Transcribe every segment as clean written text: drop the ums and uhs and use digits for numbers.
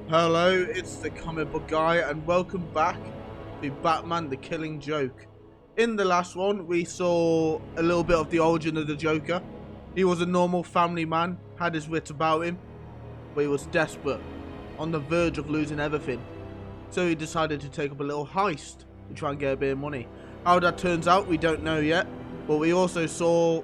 Hello, it's the comic book guy, and welcome back to Batman the Killing Joke. In the last one, we saw a little bit of the origin of the Joker. He was a normal family man, had his wits about him, but he was desperate, on the verge of losing everything. So he decided to take up a little heist to try and get a bit of money. How that turns out, we don't know yet, but we also saw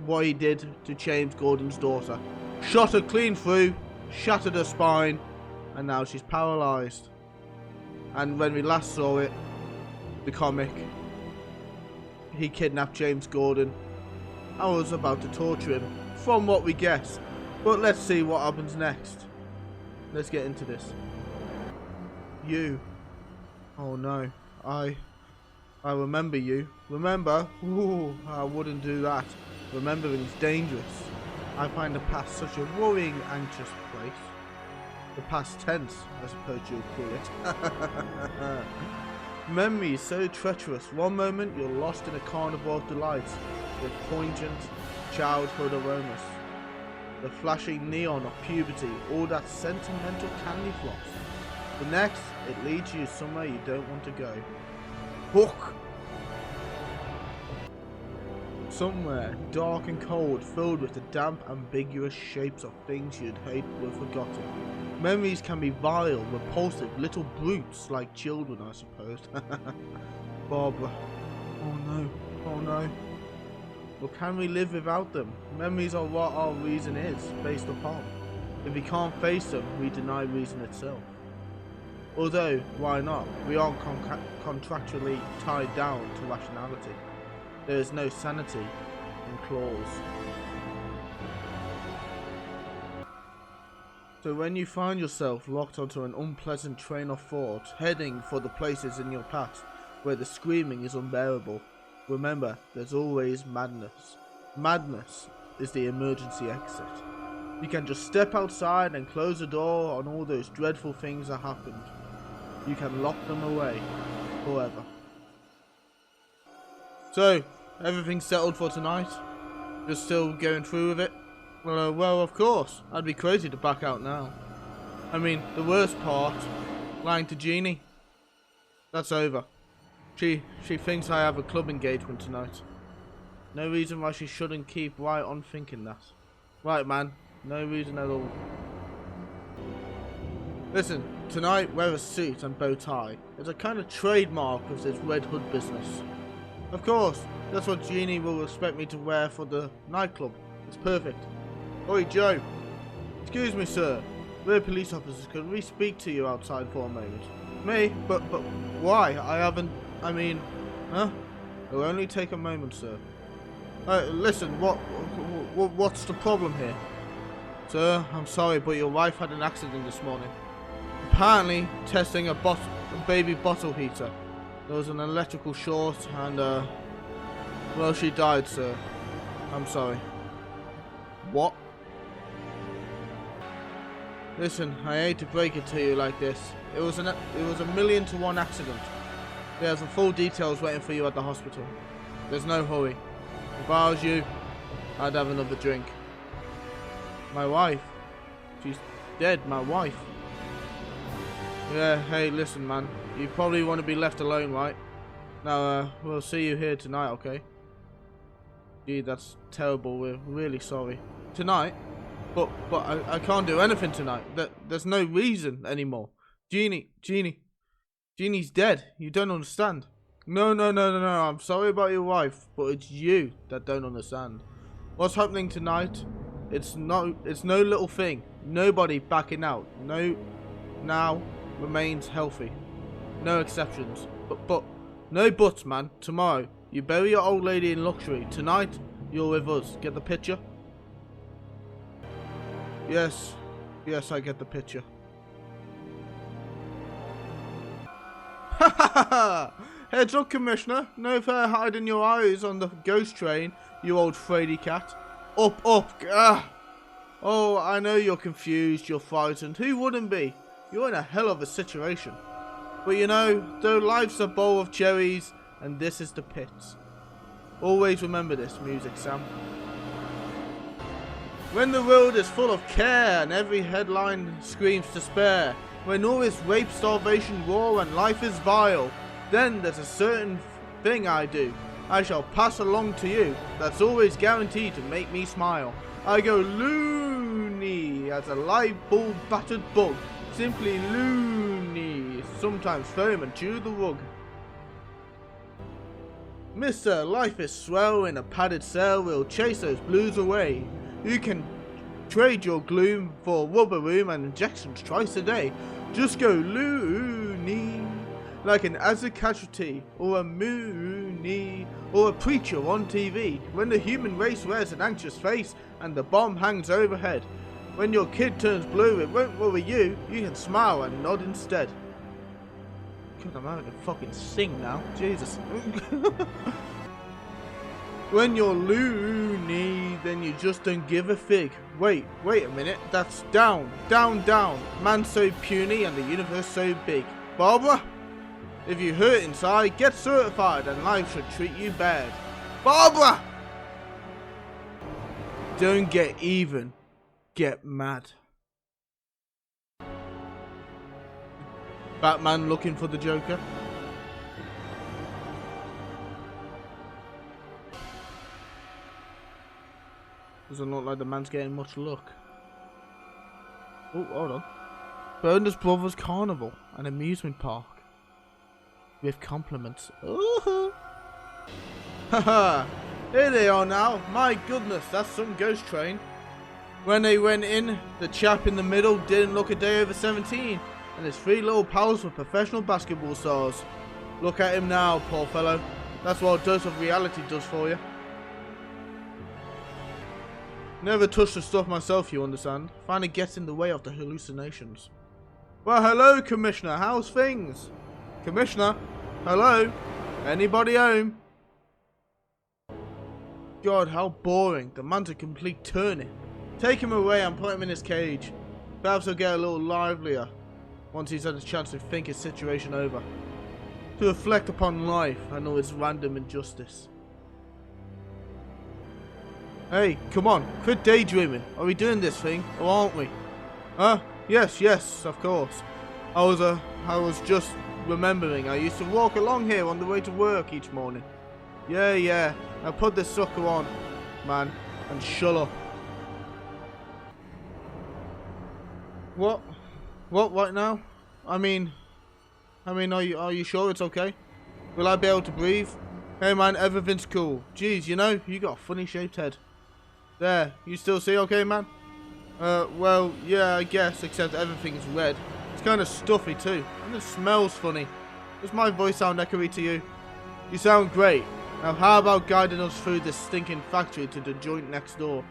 what he did to James Gordon's daughter. Shot her clean through, shattered her spine, and now she's paralysed. And when we last saw it, the comic, he kidnapped James Gordon and was about to torture him, from what we guess. But let's see what happens next. Let's get into this. You. Oh no. I remember you. Remember? Ooh, I wouldn't do that. Remembering is dangerous. I find the past such a worrying, anxious place. The past tense, I suppose you'll call it. Memory is so treacherous. One moment you're lost in a carnival of delights with poignant childhood aromas. The flashing neon of puberty, all that sentimental candy floss. The next, it leads you somewhere you don't want to go. Hook! Somewhere dark and cold, filled with the damp, ambiguous shapes of things you'd hate were forgotten. Memories can be vile, repulsive, little brutes like children, I suppose. Barbara. Oh no, oh no. But can we live without them? Memories are what our reason is, based upon. If we can't face them, we deny reason itself. Although, why not? We aren't contractually tied down to rationality. There is no sanity in clause. So when you find yourself locked onto an unpleasant train of thought, heading for the places in your past where the screaming is unbearable, remember there's always madness. Madness is the emergency exit. You can just step outside and close the door on all those dreadful things that happened. You can lock them away forever. So, everything settled for tonight? You're still going through with it? Well, of course. I'd be crazy to back out now. I mean, the worst part, lying to Jeannie, that's over. She thinks I have a club engagement tonight. No reason why she shouldn't keep right on thinking that. Right, man. No reason at all. Listen, tonight wear a suit and bow tie. It's a kind of trademark of this Red Hood business. Of course, that's what Jeannie will expect me to wear for the nightclub. It's perfect. Oi, Joe. Excuse me, sir. We're police officers. Can we speak to you outside for a moment? Me? But why? Huh? It'll only take a moment, sir. Listen, what's the problem here? Sir, I'm sorry, but your wife had an accident this morning. Apparently, testing a baby bottle heater. There was an electrical short and, well, she died, sir. I'm sorry. What? Listen, I hate to break it to you like this. It was a 1,000,000 to 1 accident. There's the full details waiting for you at the hospital. There's no hurry. If I was you, I'd have another drink. My wife? She's dead, my wife. Yeah, hey, listen, man. You probably want to be left alone, right? Now, we'll see you here tonight, okay? Gee, that's terrible. We're really sorry. Tonight? But I can't do anything tonight. There's no reason anymore. Jeannie's dead. You don't understand. No. I'm sorry about your wife, but it's you that don't understand. What's happening tonight? It's no little thing. Nobody backing out. No, now remains healthy. No exceptions. But no buts, man. Tomorrow, you bury your old lady in luxury. Tonight, you're with us. Get the picture? Yes, I get the picture. Ha ha ha! Heads up, Commissioner. No fair hiding your eyes on the ghost train, you old fraidy cat. Up! Ah! Oh, I know you're confused, you're frightened. Who wouldn't be? You're in a hell of a situation. But you know, though life's a bowl of cherries, and this is the pits. Always remember this, Music Sam. When the world is full of care and every headline screams despair, When all is rape, starvation, war, and life is vile, then there's a certain thing I do. I shall pass along to you. That's always guaranteed to make me smile. I go loony as a live bull battered bug. Simply loony. Sometimes foam and chew the rug. Mister, life is swell. In a padded cell, we'll chase those blues away. You can trade your gloom for rubber room and injections twice a day. Just go loony, like an acid casualty, or a moony, or a preacher on TV. When the human race wears an anxious face and the bomb hangs overhead. When your kid turns blue, it won't worry you. You can smile and nod instead. God, I'm having to fucking sing now. Jesus. When you're loony, then you just don't give a fig. Wait a minute. That's down, down, down. Man so puny and the universe so big. Barbara? If you hurt inside, get certified and life should treat you bad. Barbara! Don't get even. Get mad. Batman looking for the Joker. Doesn't look like the man's getting much luck. Oh, hold on. Berners Brothers Carnival, an amusement park. With compliments. Ooh. Haha. Here they are now. My goodness, that's some ghost train. When they went in, the chap in the middle didn't look a day over 17. And his three little pals were professional basketball stars. Look at him now, poor fellow. That's what a dose of reality does for you. Never touched the stuff myself, you understand. Find it gets in the way of the hallucinations. Well, hello, Commissioner. How's things? Commissioner? Hello? Anybody home? God, how boring. The man's a complete turnip. Take him away and put him in his cage. Perhaps he'll get a little livelier once he's had a chance to think his situation over. To reflect upon life and all its random injustice. Hey, come on, quit daydreaming. Are we doing this thing, or aren't we? Huh? Yes, of course. I was just remembering I used to walk along here on the way to work each morning. Yeah. Now put this sucker on, man, and shut up. What? What right now? I mean, are you sure it's okay? Will I be able to breathe? Hey man, everything's cool. Jeez, you know, you got a funny shaped head. There, you still see okay, man? Well, yeah, I guess, except everything's red. It's kind of stuffy too, and it smells funny. Does my voice sound echoey to you? You sound great. Now how about guiding us through this stinking factory to the joint next door?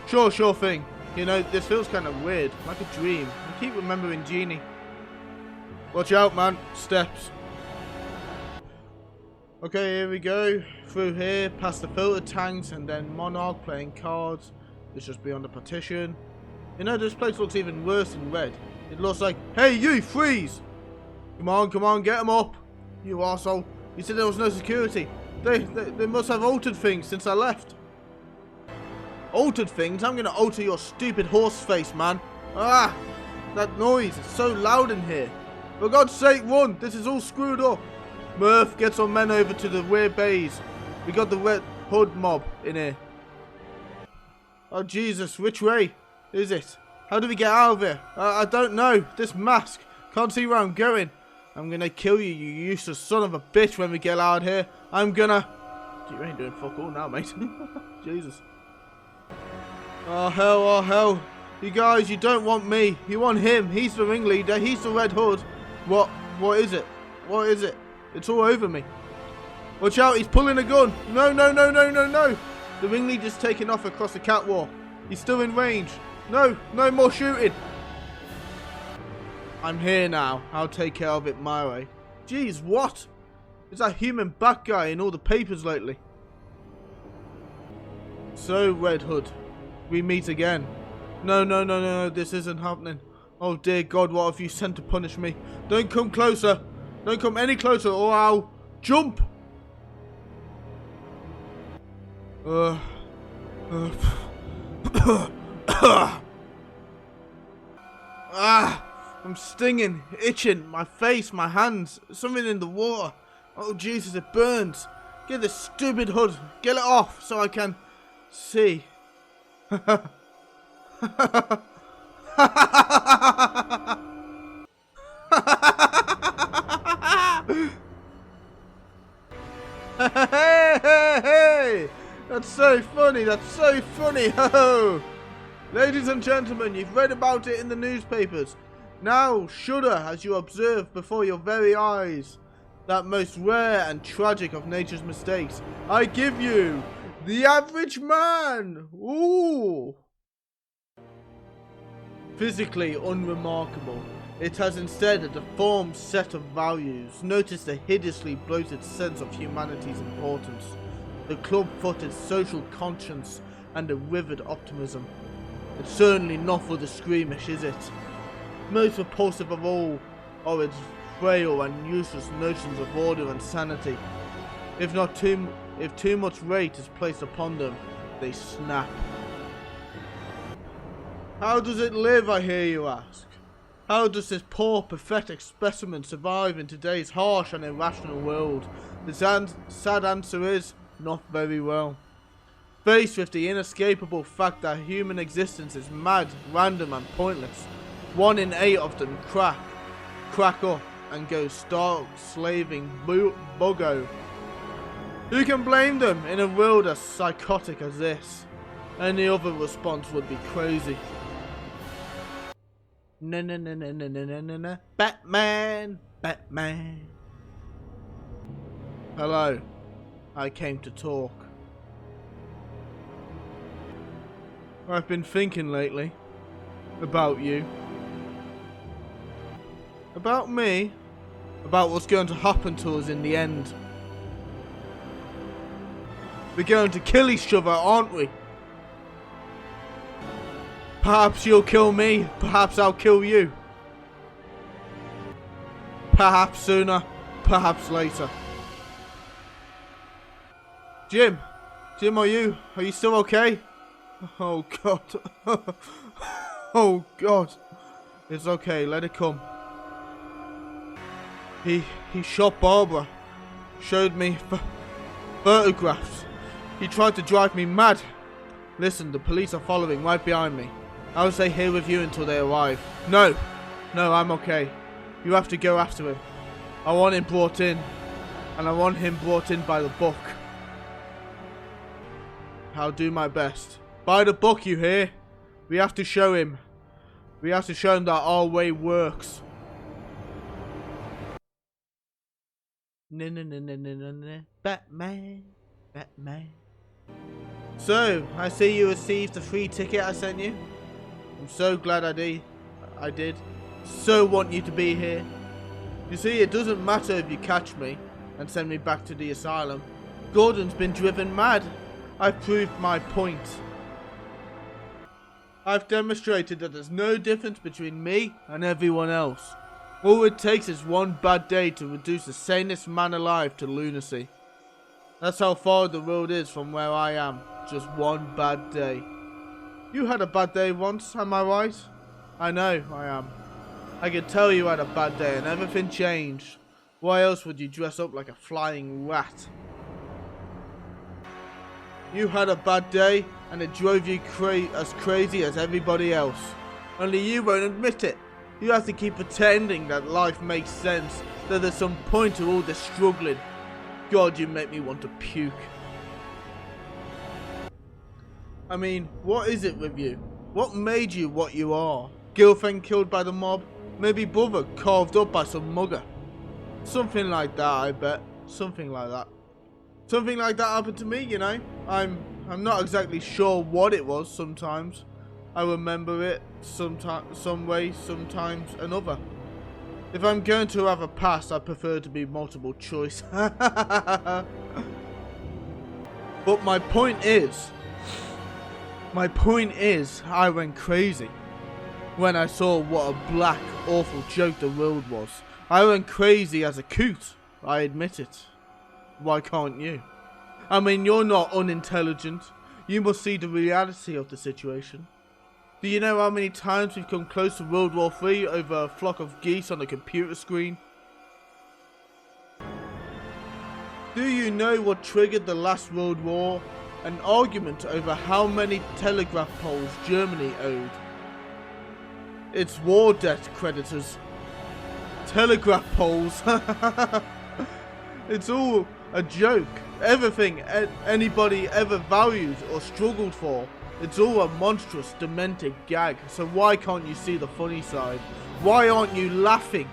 Sure thing. You know, this feels kind of weird, like a dream. I keep remembering Jeannie. Watch out, man. Steps. Okay, here we go. Through here, past the filter tanks, and then Monarch playing cards. It's just beyond the partition. You know, this place looks even worse in red. It looks like, hey, you, freeze! Come on, get them up. You arsehole. You said there was no security. They must have altered things since I left. Altered things? I'm gonna alter your stupid horse face, man. Ah! That noise is so loud in here. For God's sake, run! This is all screwed up. Murph, get some men over to the rear bays. We got the Red Hood mob in here. Oh Jesus, which way is it? How do we get out of here? I don't know. This mask. Can't see where I'm going. I'm gonna kill you, you useless son of a bitch, when we get out here. I'm gonna... You ain't doing fuck all now, mate. Jesus. Oh hell. You guys, you don't want me. You want him. He's the ringleader. He's the Red Hood. What is it? What is it? It's all over me. Watch out, he's pulling a gun. No. The ringleader's taking off across the catwalk. He's still in range. No more shooting. I'm here now. I'll take care of it my way. Jeez, what? Is that human bat guy in all the papers lately? So, Red Hood, we meet again. No, this isn't happening. Oh dear God, what have you sent to punish me? Don't come closer. Don't come any closer or I'll jump. I'm stinging, itching, my face, my hands, something in the water. Oh Jesus, it burns. Get this stupid hood, get it off so I can see. Hey! That's so funny, that's so funny. Ho! Ladies and gentlemen, you've read about it in the newspapers. Now shudder as you observe before your very eyes that most rare and tragic of nature's mistakes. I give you the average man. Ooh. Physically unremarkable, it has instead a deformed set of values. Notice the hideously bloated sense of humanity's importance, the club-footed social conscience, and the withered optimism. It's certainly not for the squeamish, is it? Most repulsive of all are its frail and useless notions of order and sanity. If too much weight is placed upon them, they snap. How does it live, I hear you ask? How does this poor, pathetic specimen survive in today's harsh and irrational world? The sad answer is, not very well. Faced with the inescapable fact that human existence is mad, random and pointless, 1 in 8 of them crack up and go stark slaving buggo. Who can blame them in a world as psychotic as this? Any other response would be crazy. No. Batman! Batman! Hello. I came to talk. I've been thinking lately about you. About me. About what's going to happen to us in the end. We're going to kill each other, aren't we? Perhaps you'll kill me, perhaps I'll kill you. Perhaps sooner, perhaps later. Jim, are you still okay? Oh God. Oh God. It's okay, let it come. He shot Barbara. Showed me photographs. He tried to drive me mad. Listen, the police are following right behind me. I'll stay here with you until they arrive. No, I'm okay. You have to go after him. I want him brought in. And I want him brought in by the book. I'll do my best. By the book, you hear? We have to show him. We have to show him that our way works. No. Batman. So, I see you received the free ticket I sent you. I'm so glad I did. So want you to be here. You see, it doesn't matter if you catch me and send me back to the asylum. Gordon's been driven mad. I've proved my point. I've demonstrated that there's no difference between me and everyone else. All it takes is one bad day to reduce the sanest man alive to lunacy. That's how far the road is from where I am. Just one bad day. You had a bad day once, am I right? I know, I am. I can tell you had a bad day and everything changed. Why else would you dress up like a flying rat? You had a bad day and it drove you as crazy as everybody else. Only you won't admit it. You have to keep pretending that life makes sense, that there's some point to all this struggling. God, you make me want to puke. I mean, what is it with you? What made you what you are? Girlfriend killed by the mob? Maybe brother carved up by some mugger? Something like that, I bet. Something like that. Something like that happened to me, you know. I'm not exactly sure what it was sometimes. I remember it some way, sometimes another. If I'm going to have a past, I prefer to be multiple choice. But my point is, I went crazy when I saw what a black, awful joke the world was. I went crazy as a coot, I admit it. Why can't you? I mean, you're not unintelligent. You must see the reality of the situation. Do you know how many times we've come close to World War III over a flock of geese on a computer screen? Do you know what triggered the last World War? An argument over how many telegraph poles Germany owed. It's war debt creditors. Telegraph poles. It's all a joke. Everything anybody ever valued or struggled for, it's all a monstrous, demented gag. So why can't you see the funny side? Why aren't you laughing?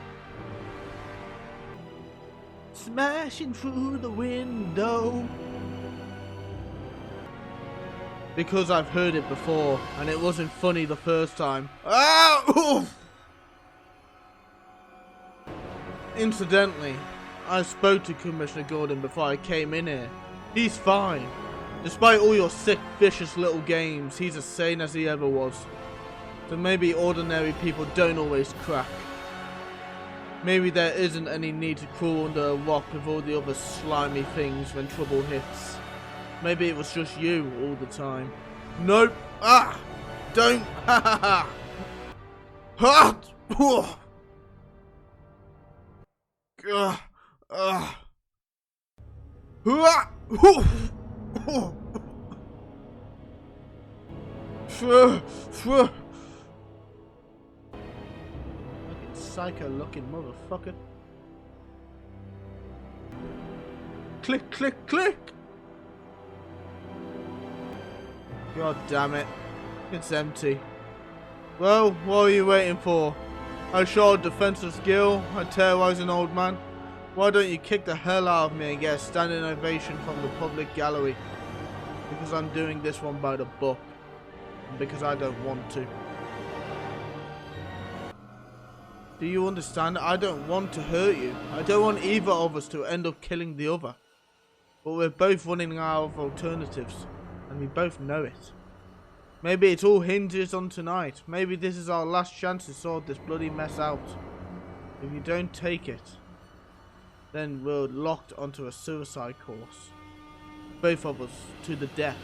Smashing through the window. Because I've heard it before, and it wasn't funny the first time. Ah! Oof! Incidentally, I spoke to Commissioner Gordon before I came in here. He's fine. Despite all your sick, vicious little games, he's as sane as he ever was. So maybe ordinary people don't always crack. Maybe there isn't any need to crawl under a rock with all the other slimy things when trouble hits. Maybe it was just you all the time. Nope. Ah! Don't! Ha ha ha! Ha! Fucking psycho looking motherfucker. Click, click, click! God damn it. It's empty. Well, what are you waiting for? I showed defensive skill, I terrorize an old man. Why don't you kick the hell out of me and get a standing ovation from the public gallery? Because I'm doing this one by the book. And because I don't want to. Do you understand? I don't want to hurt you. I don't want either of us to end up killing the other. But we're both running out of alternatives. And we both know it. Maybe it all hinges on tonight. Maybe this is our last chance to sort this bloody mess out. If you don't take it, then we're locked onto a suicide course. Both of us to the death.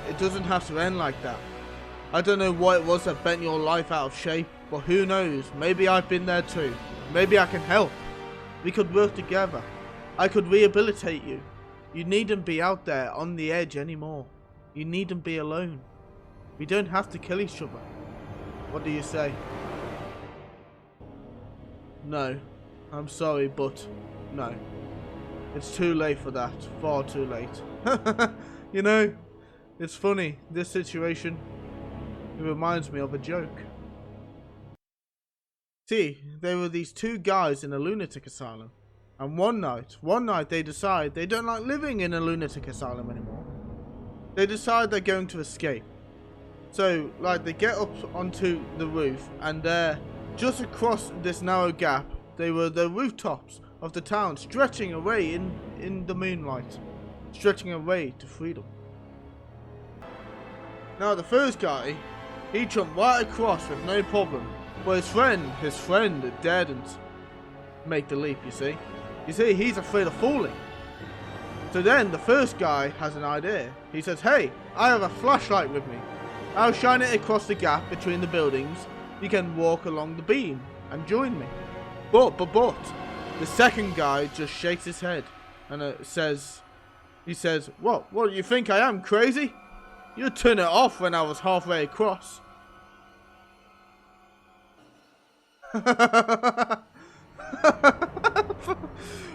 It doesn't have to end like that. I don't know what it was that bent your life out of shape, but who knows, maybe I've been there too. Maybe I can help. We could work together. I could rehabilitate you. You needn't be out there on the edge anymore. You needn't be alone. We don't have to kill each other. What do you say? No. I'm sorry, but no. It's too late for that. Far too late. You know, it's funny. This situation, it reminds me of a joke. See, there were these two guys in a lunatic asylum. And one night they decide they don't like living in a lunatic asylum anymore. They decide they're going to escape. So, like, they get up onto the roof, and there, just across this narrow gap, they were the rooftops of the town, stretching away in the moonlight, stretching away to freedom. Now, the first guy, he jumped right across with no problem, but his friend daredn't make the leap, you see. You see, he's afraid of falling. So then the first guy has an idea. He says, hey, I have a flashlight with me. I'll shine it across the gap between the buildings. You can walk along the beam and join me. But, the second guy just shakes his head and he says, what do you think I am, crazy? You turned it off when I was halfway across.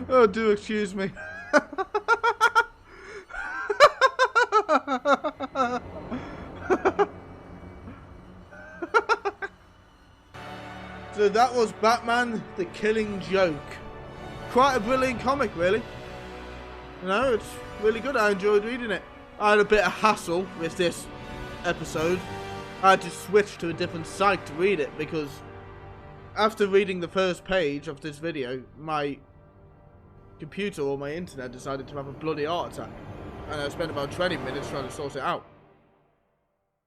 Oh, do excuse me. So that was Batman the Killing Joke. Quite a brilliant comic, really. You know, it's really good. I enjoyed reading it. I had a bit of hassle with this episode. I had to switch to a different site to read it because after reading the first page of this video, my computer or my internet decided to have a bloody heart attack. And I spent about 20 minutes trying to sort it out.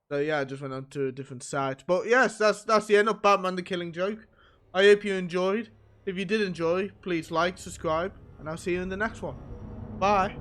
So yeah, I just went on to a different site. But yes, that's the end of Batman the Killing Joke. I hope you enjoyed. If you did enjoy, please like, subscribe, and I'll see you in the next one. Bye.